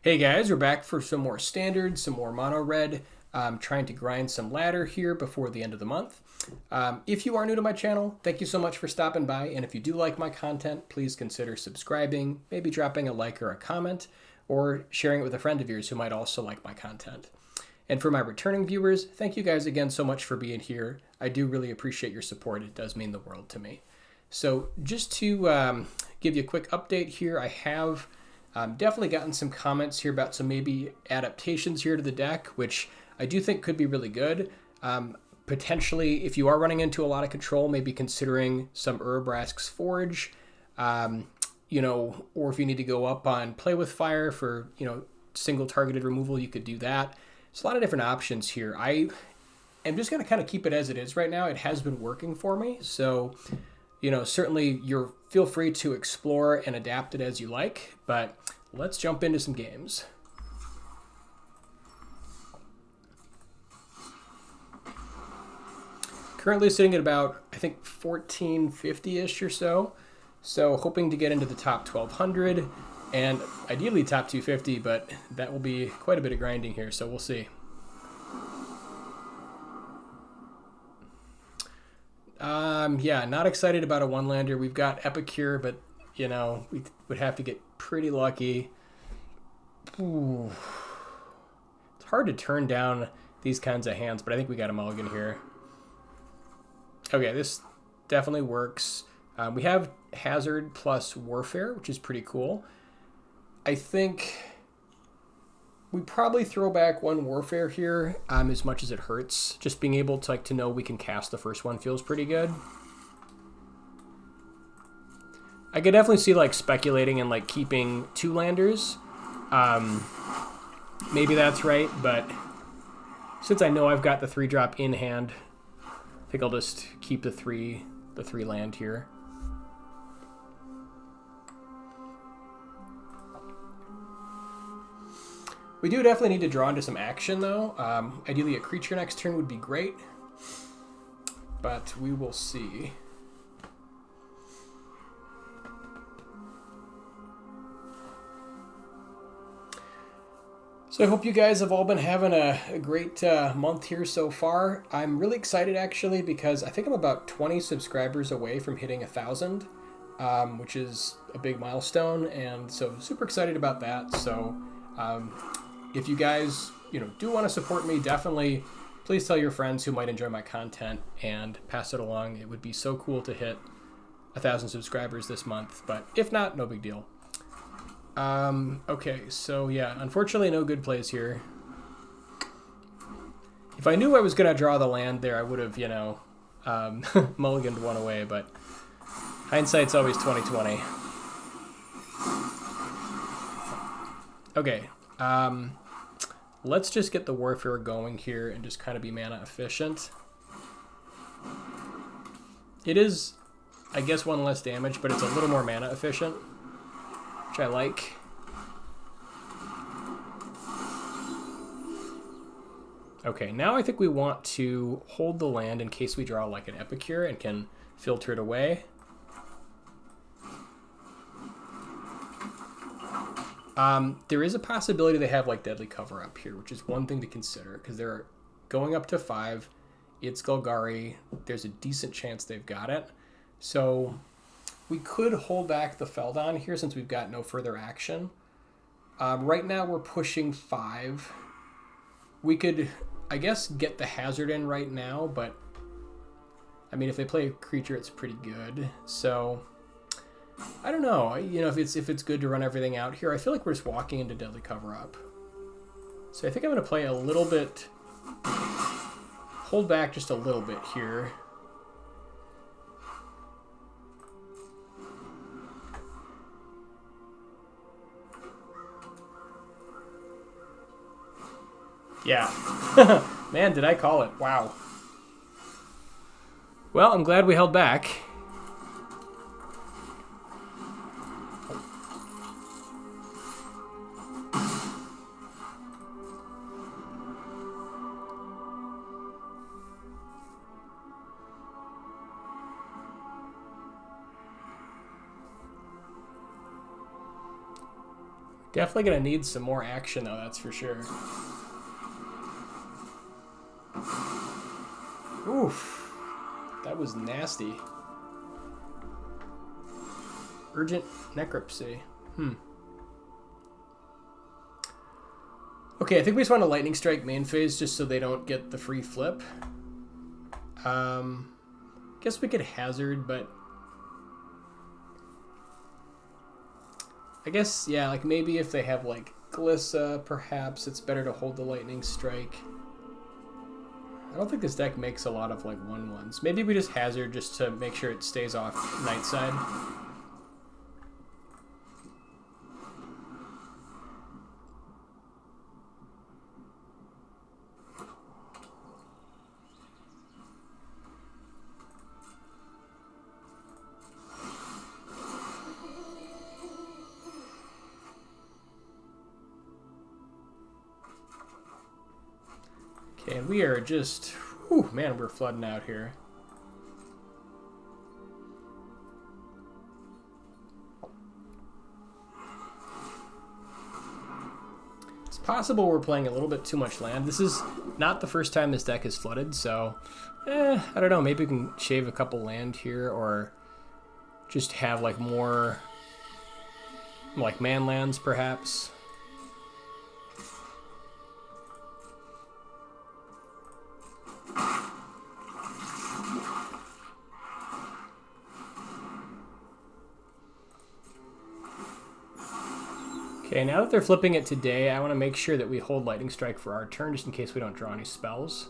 Hey guys, we're back for some more standard, some more mono red. I'm trying to grind some ladder here before the end of the month. If you are new to my channel, thank you so much for stopping by. And if you do like my content, please consider subscribing, maybe dropping a like or a comment, or sharing it with a friend of yours who might also like my content. And for my returning viewers, thank you guys again so much for being here. I do really appreciate your support. It does mean the world to me. So just to give you a quick update here, I have definitely gotten some comments here about some maybe adaptations here to the deck, which I do think could be really good. Potentially, if you are running into a lot of control, maybe considering some Urabrask's Forge, or if you need to go up on Play with Fire for, single targeted removal, you could do that. There's a lot of different options here. I am just going to kind of keep it as it is right now. It has been working for me, so certainly feel free to explore and adapt it as you like, but let's jump into some games. Currently sitting at about, I think, 1450-ish or so. So hoping to get into the top 1200 and ideally top 250, but that will be quite a bit of grinding here, so we'll see. Yeah, not excited about a one-lander. We've got Epicure, but, we would have to get pretty lucky. Ooh. It's hard to turn down these kinds of hands, but I think we got a mulligan here. Okay, this definitely works. We have Hazard plus Warfare, which is pretty cool. I think we probably throw back one Warfare here, as much as it hurts. Just being able to know we can cast the first one feels pretty good. I could definitely see speculating and keeping two landers. Maybe that's right, but since I know I've got the 3-drop in hand, I think I'll just keep the three land here. We do definitely need to draw into some action, though. Ideally, a creature next turn would be great, but we will see. So I hope you guys have all been having a great month here so far. I'm really excited, actually, because I think I'm about 20 subscribers away from hitting 1,000, which is a big milestone, and so super excited about that. So if you guys, do want to support me, definitely please tell your friends who might enjoy my content and pass it along. It would be so cool to hit 1,000 subscribers this month, but if not, no big deal. Okay, so yeah, unfortunately no good plays here. If I knew I was going to draw the land there, I would have, mulliganed one away, but hindsight's always 20/20. Okay, let's just get the Warfare going here and just kind of be mana efficient. It is, I guess, one less damage, but it's a little more mana efficient, which I like. Okay, now I think we want to hold the land in case we draw an Epicure and can filter it away. There is a possibility they have Deadly Cover up here, which is one thing to consider, because they're going up to 5. It's Golgari. There's a decent chance they've got it. So we could hold back the Feldon here since we've got no further action. Right now we're pushing 5. We could, I guess, get the Hazard in right now, but I mean, if they play a creature, it's pretty good. So I don't know, if it's good to run everything out here. I feel like we're just walking into Deadly Cover Up. So I think I'm going to play a little bit, hold back just a little bit here. Yeah. Man, did I call it. Wow. Well, I'm glad we held back. Definitely gonna need some more action though, that's for sure. Oof. That was nasty. Urgent necropsy. Okay, I think we just want to lightning strike main phase just so they don't get the free flip. Guess we could hazard, but I guess, yeah, like maybe if they have like Glissa, perhaps it's better to hold the lightning strike. I don't think this deck makes a lot of like 1/1s. Maybe we just hazard just to make sure it stays off night side. Okay, and we are just, whew, man, we're flooding out here. It's possible we're playing a little bit too much land. This is not the first time this deck is flooded, so I don't know, maybe we can shave a couple land here or just have like more like man lands perhaps. Okay, now that they're flipping it today, I want to make sure that we hold Lightning Strike for our turn, just in case we don't draw any spells.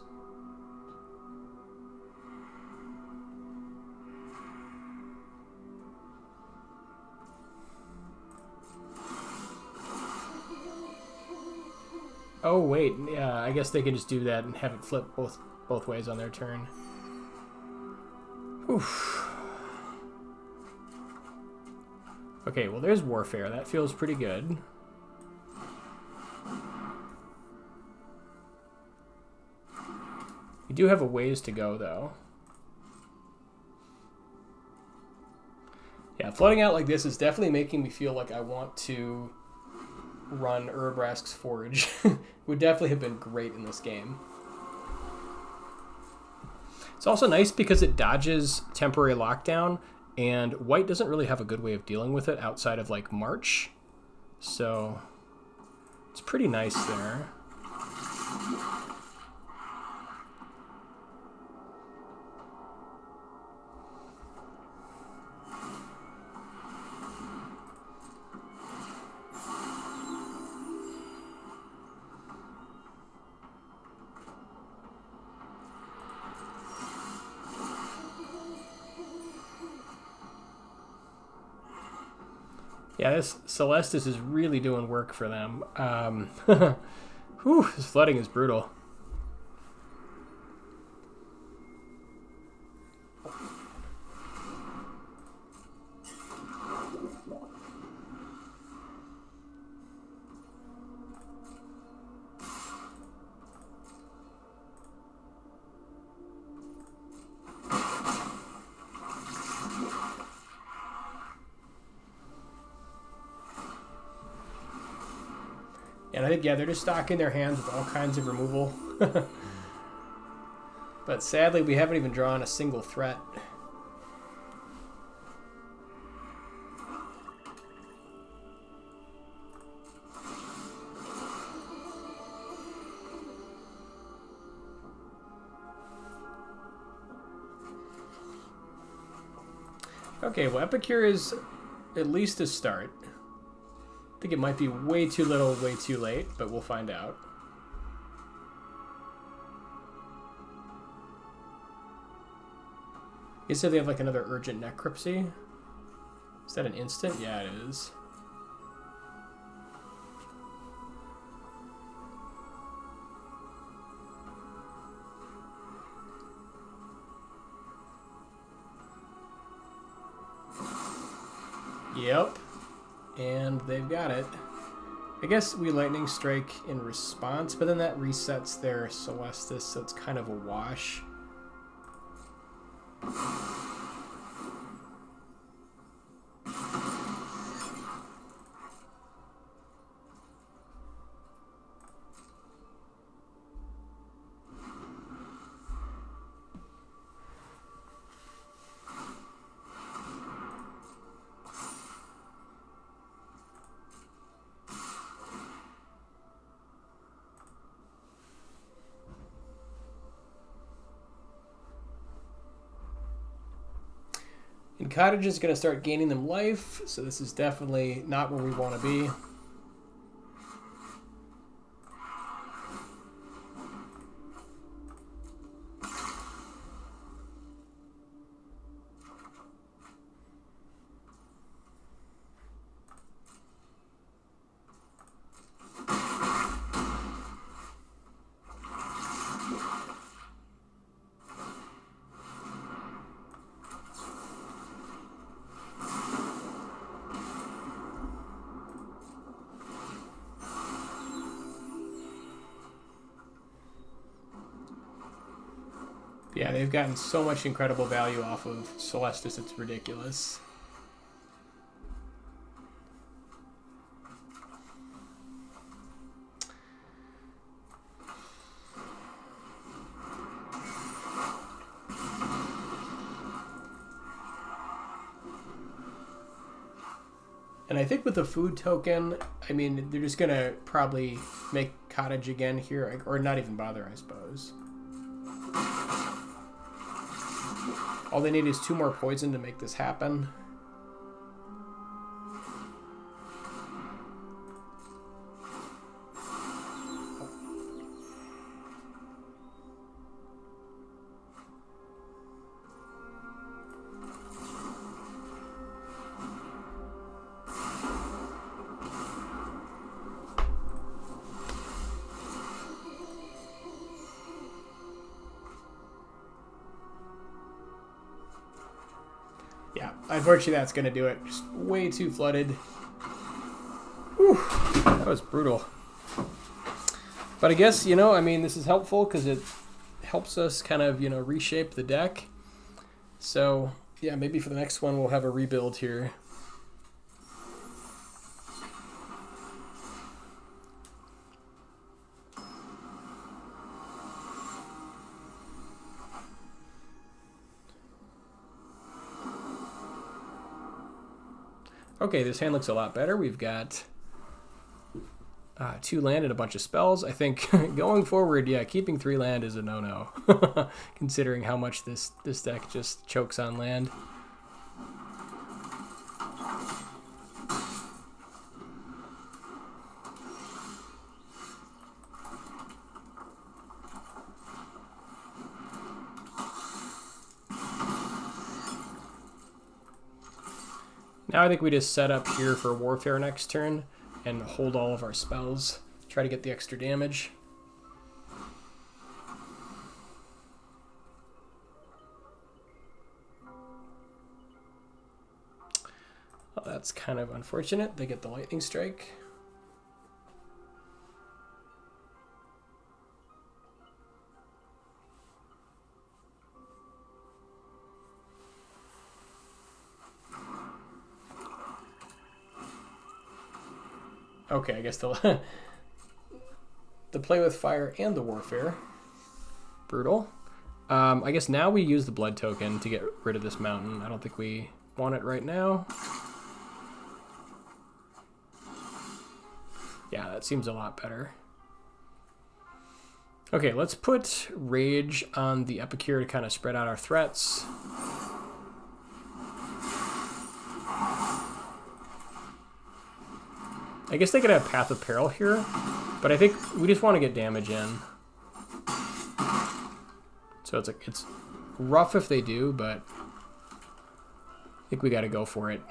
Oh wait, yeah, I guess they can just do that and have it flip both ways on their turn. Oof. Okay, well there's Warfare. That feels pretty good. We do have a ways to go, though. Yeah, flooding out like this is definitely making me feel like I want to run Urabrask's Forge. Would definitely have been great in this game. It's also nice because it dodges temporary lockdown, and white doesn't really have a good way of dealing with it outside of like March. So it's pretty nice there. Yeah, this Celestis is really doing work for them. Whew, this flooding is brutal. And I think, yeah, they're just stocking their hands with all kinds of removal. But sadly, we haven't even drawn a single threat. Okay, well, Epicure is at least a start. I think it might be way too little, way too late, but we'll find out. You said they have like another urgent necropsy? Is that an instant? Yeah, it is. Yep. And they've got it. I guess we Lightning Strike in response, but then that resets their Celestis, so it's kind of a wash. And Cottage is going to start gaining them life, so this is definitely not where we want to be. Yeah, they've gotten so much incredible value off of Celestis, it's ridiculous. And I think with the food token, I mean, they're just going to probably make Cottage again here, or not even bother, I suppose. All they need is 2 more poison to make this happen. Yeah, unfortunately that's going to do it. Just way too flooded. Whew, that was brutal. But I guess, you know, I mean, this is helpful because it helps us kind of, you know, reshape the deck. So, yeah, maybe for the next one we'll have a rebuild here. Okay, this hand looks a lot better. We've got 2 land and a bunch of spells. I think going forward, yeah, keeping 3 land is a no-no, considering how much this deck just chokes on land. Now I think we just set up here for Warfare next turn and hold all of our spells. Try to get the extra damage. Well, that's kind of unfortunate. They get the lightning strike. Okay, I guess the play with fire and the warfare. Brutal. I guess now we use the blood token to get rid of this mountain. I don't think we want it right now. Yeah, that seems a lot better. Okay, let's put Rage on the Epicure to kind of spread out our threats. I guess they could have Path of Peril here, but I think we just want to get damage in. So it's rough if they do, but I think we got to go for it.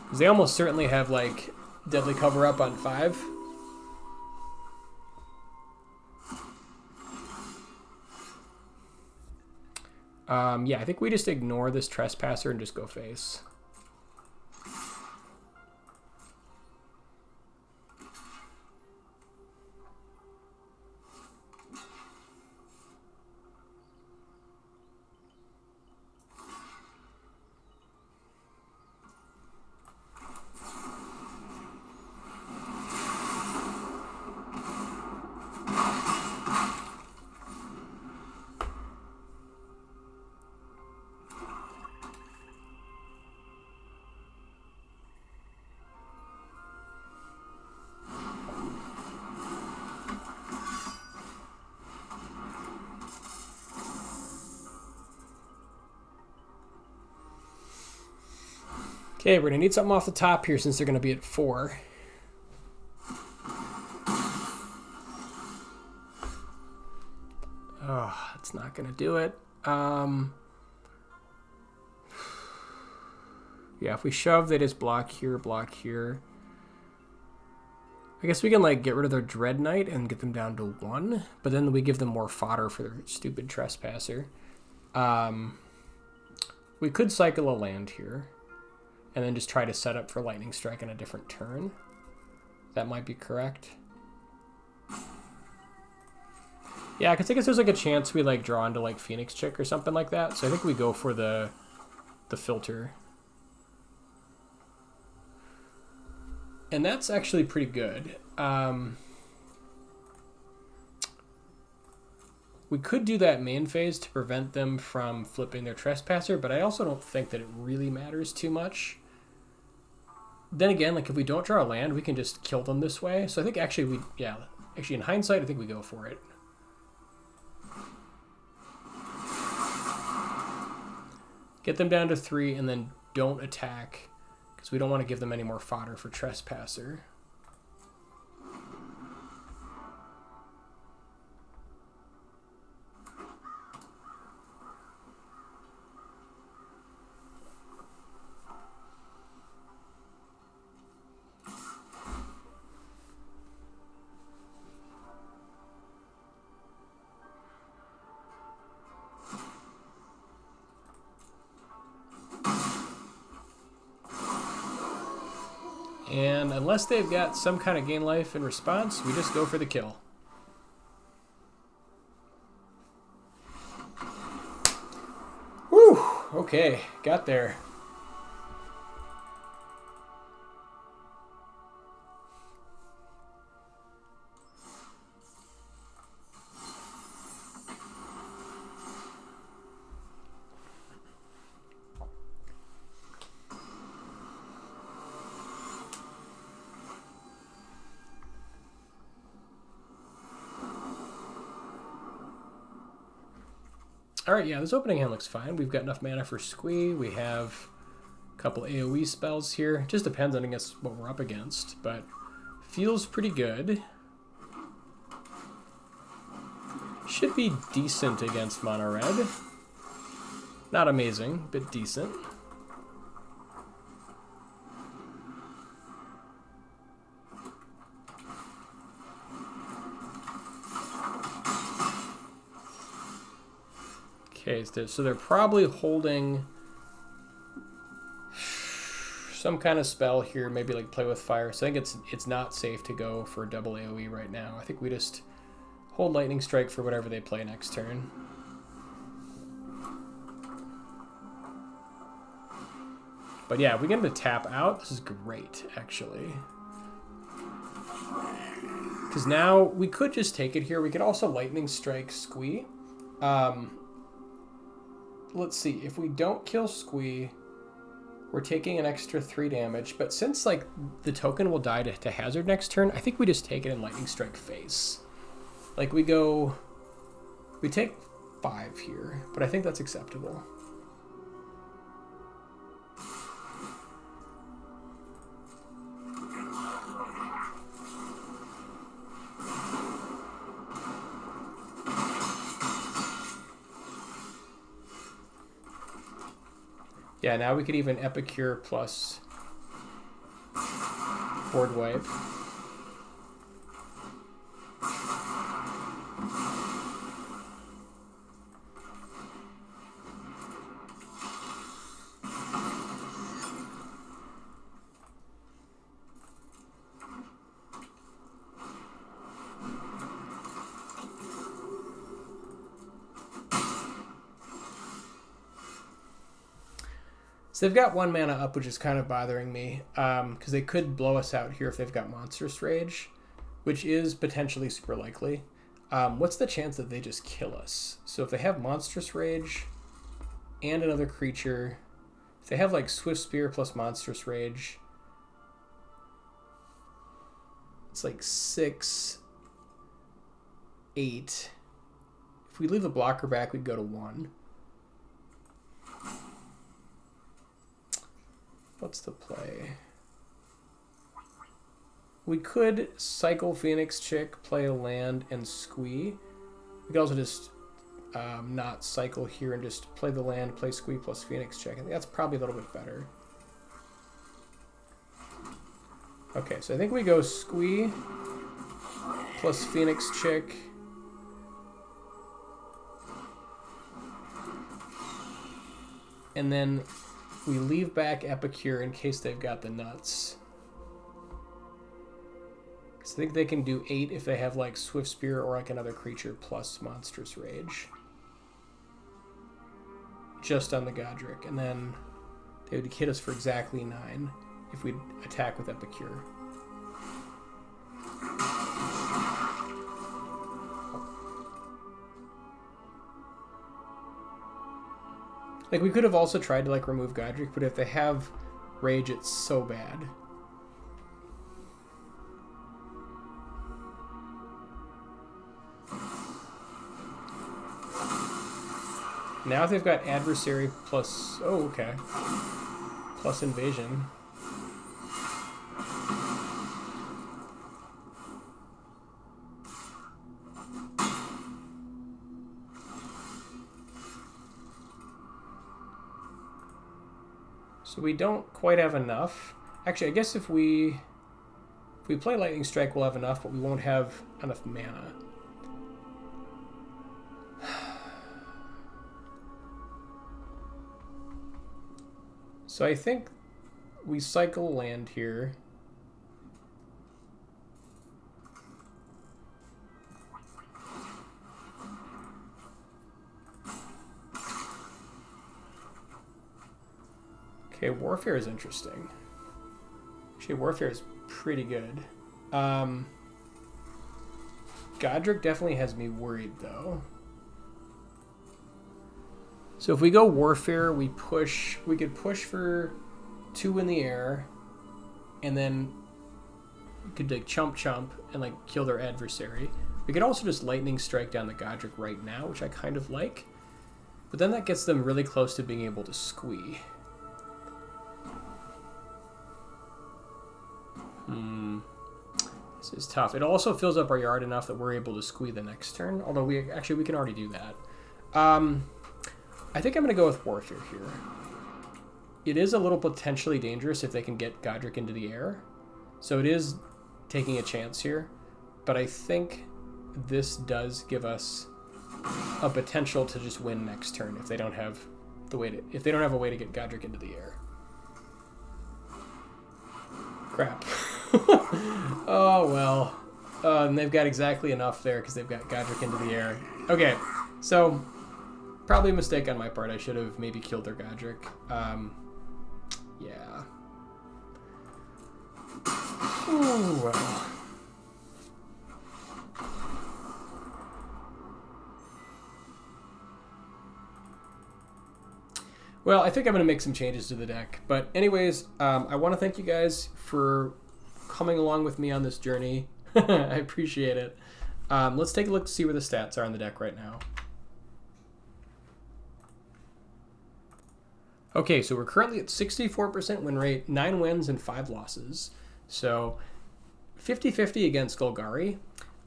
Because they almost certainly have, like, Deadly Cover-Up on 5. Yeah, I think we just ignore this Trespasser and just go face. Okay, we're gonna need something off the top here since they're gonna be at 4. Oh, that's not gonna do it. Yeah, if we shove, they just block here, block here. I guess we can like get rid of their Dread Knight and get them down to 1, but then we give them more fodder for their stupid Trespasser. We could cycle a land here, and then just try to set up for Lightning Strike on a different turn. That might be correct. Yeah, because I guess there's like a chance we like draw into like Phoenix Chick or something like that. So I think we go for the filter. And that's actually pretty good. We could do that main phase to prevent them from flipping their Trespasser, but I also don't think that it really matters too much. Then again, like if we don't draw a land, we can just kill them this way. So I think actually actually in hindsight, I think we go for it. Get them down to 3 and then don't attack because we don't want to give them any more fodder for Trespasser. And unless they've got some kind of gain life in response, we just go for the kill. Whew, okay, got there. Alright, yeah, this opening hand looks fine. We've got enough mana for Squee. We have a couple AoE spells here. It just depends on, I guess, what we're up against, but feels pretty good. Should be decent against mono red. Not amazing, but decent. Okay, so they're probably holding some kind of spell here, maybe like play with fire. So I think it's not safe to go for a double AoE right now. I think we just hold Lightning Strike for whatever they play next turn. But yeah, if we get them to tap out, this is great, actually. Because now we could just take it here. We could also Lightning Strike Squee. Let's see, if we don't kill Squee, we're taking an extra 3 damage, but since like the token will die to hazard next turn, I think we just take it in Lightning Strike face. Like we take 5 here, but I think that's acceptable. Yeah, now we could even Epicure plus board wipe. So they've got 1 mana up, which is kind of bothering me, because they could blow us out here if they've got Monstrous Rage, which is potentially super likely. What's the chance that they just kill us? So if they have Monstrous Rage and another creature, if they have like Swift Spear plus Monstrous Rage, it's like 6, 8. If we leave the blocker back, we'd go to 1. What's the play? We could cycle Phoenix Chick, play a land, and squee. We could also just not cycle here and just play the land, play squee plus Phoenix Chick. I think that's probably a little bit better. Okay, so I think we go squee plus Phoenix Chick. And then we leave back Epicure in case they've got the nuts. So I think they can do 8 if they have like Swift Spear or like another creature plus Monstrous Rage. Just on the Godric. And then they would hit us for exactly 9 if we attack with Epicure. Like, we could have also tried to like remove Godric, but if they have Rage, it's so bad. Now if they've got Adversary plus... Oh, okay. Plus Invasion. So we don't quite have enough. Actually, I guess if we play Lightning Strike, we'll have enough, but we won't have enough mana. So I think we cycle land here. Okay, Warfare is interesting. Actually, Warfare is pretty good. Godric definitely has me worried, though. So if we go Warfare, we could push for 2 in the air, and then we could like chump and like kill their adversary. We could also just Lightning Strike down the Godric right now, which I kind of like. But then that gets them really close to being able to squee. This is tough. It also fills up our yard enough that we're able to squee the next turn, although we can already do that. I think I'm going to go with Warfare here. It is a little potentially dangerous if they can get Godric into the air. So it is taking a chance here. But I think this does give us a potential to just win next turn if they don't have a way to get Godric into the air. Crap. Oh, well. And they've got exactly enough there because they've got Godric into the air. Okay, so... Probably a mistake on my part. I should have maybe killed their Godric. Yeah. Ooh, well. Well, I think I'm going to make some changes to the deck. But anyways, I want to thank you guys for coming along with me on this journey. I appreciate it. Let's take a look to see where the stats are on the deck right now. Okay, so we're currently at 64% win rate, 9 wins and 5 losses. So 50-50 against Golgari.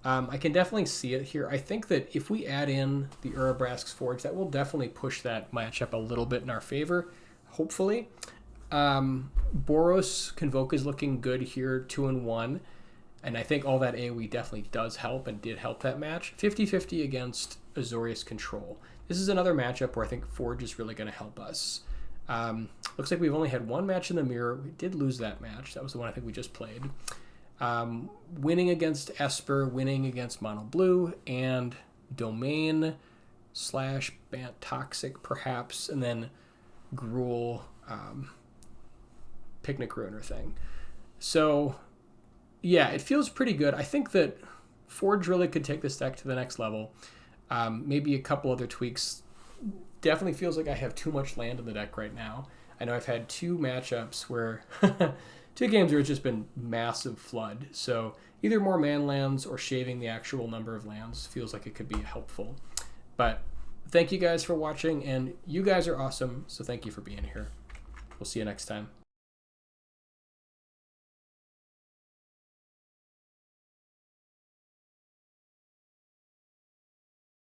I can definitely see it here. I think that if we add in the Urabrask's Forge, that will definitely push that matchup a little bit in our favor, hopefully. Boros Convoke is looking good here, 2-1. And I think all that AoE definitely does help and did help that match. 50-50 against Azorius Control. This is another matchup where I think Forge is really going to help us. Looks like we've only had 1 match in the mirror. We did lose that match. That was the one I think we just played. Winning against Esper, winning against Mono Blue, and Domain / Bant Toxic, perhaps, and then Gruul, Picnic Ruiner thing. So, yeah, it feels pretty good. I think that Forge really could take this deck to the next level. Maybe a couple other tweaks. Definitely feels like I have too much land in the deck right now. I know I've had 2 matchups where 2 games where it's just been massive flood. So either more man lands or shaving the actual number of lands feels like it could be helpful. But thank you guys for watching, and you guys are awesome. So thank you for being here. We'll see you next time.